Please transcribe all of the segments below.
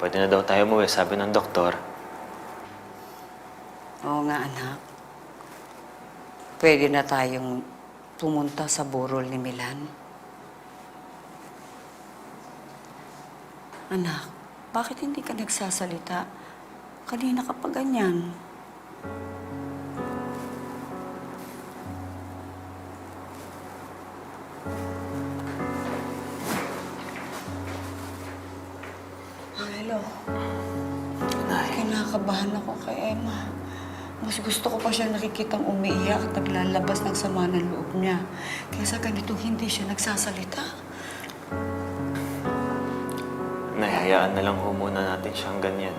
Pwede na daw tayo umuwi, sabi ng doktor. Oo nga, anak. Pwede na tayong pumunta sa burol ni Milan. Anak, bakit hindi ka nagsasalita? Kanina ka pa ganyan. Angelo, Nay. kinakabahan ako kay Emma. Mas gusto ko pa siya nakikitang umiiyak at naglalabas ng sama ng loob niya. Kaysa ganitong hindi siya nagsasalita. Nay, hayaan na lang ho muna natin siyang ganyan.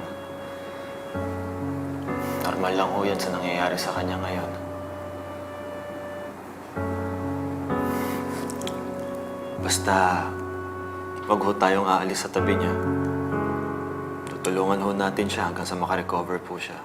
Normal lang ho yan sa nangyayari sa kanya ngayon. Basta, wag ho tayong aalis sa tabi niya. Tutulungan ho natin siya hanggang sa makarecover po siya.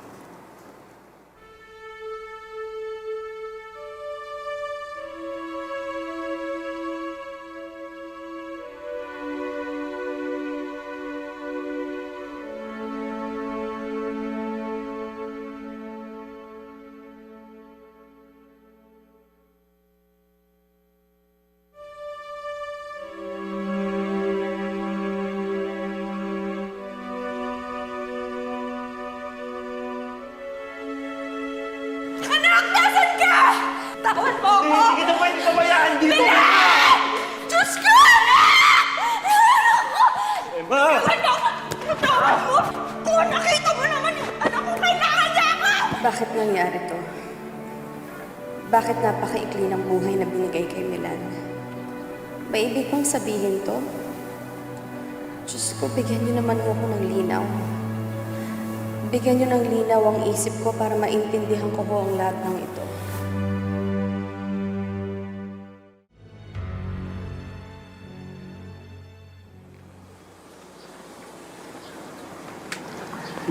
Anak, nasan ka? Tawan mo ako! Hindi kita pwede pabayaan dito! Milan! Diyos ko, anak! Emma! Tawan mo! Kung nakita mo naman yung anak ko, kailangan niya ako! Bakit nangyari to? Bakit napakaikli ng buhay na binigay kay Milan? May ibig kong sabihin to? Diyos ko, bigyan niyo naman mo ko ng linaw. Bigyan niyo ng linaw ang isip ko para maintindihan ko po ang lahat ng ito.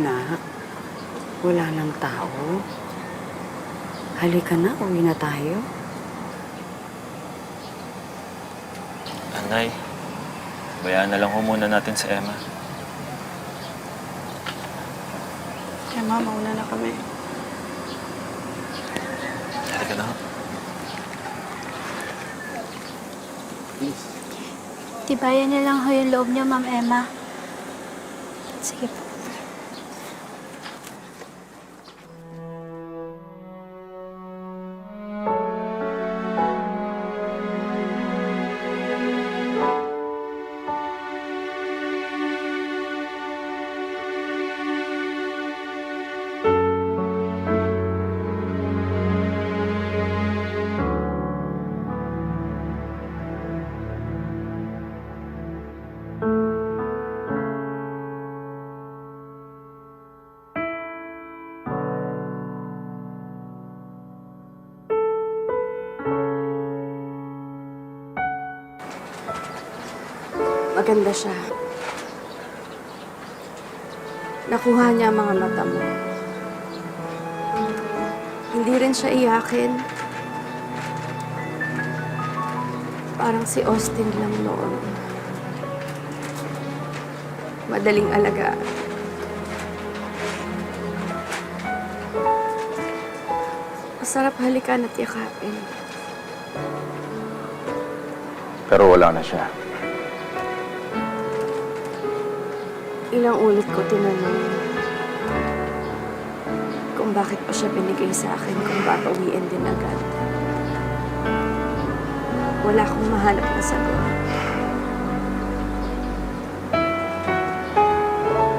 Nak, wala nang tao. Halika na, uwi na tayo. Anay, bayaan na lang ho muna natin si Emma. Emma, mauna na kami. Halika na ho. Tibayan niyo lang ho yung loob niyo, Ma'am Emma. Sige po. Maganda siya. Nakuha niya ang mga mata mo. Hindi rin siya iyakin. Parang si Austin lang noon. Madaling alagaan. Masarap halikan at yakapin. Pero wala na siya. Ilang ulit ko tinanong kung bakit pa siya binigay sa akin kung babawiin din agad. Wala akong mahanap na sagot.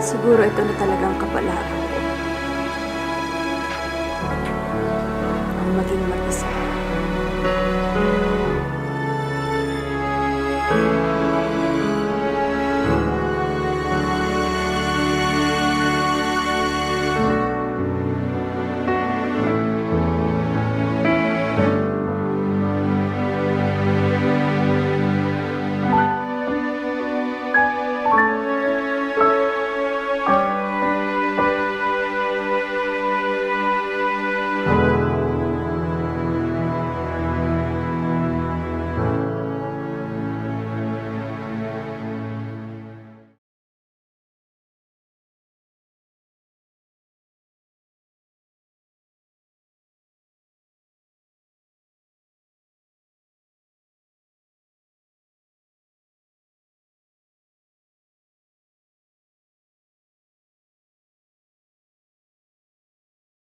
Siguro ito na talagang kapalaran ko. Ang maging mag-isa.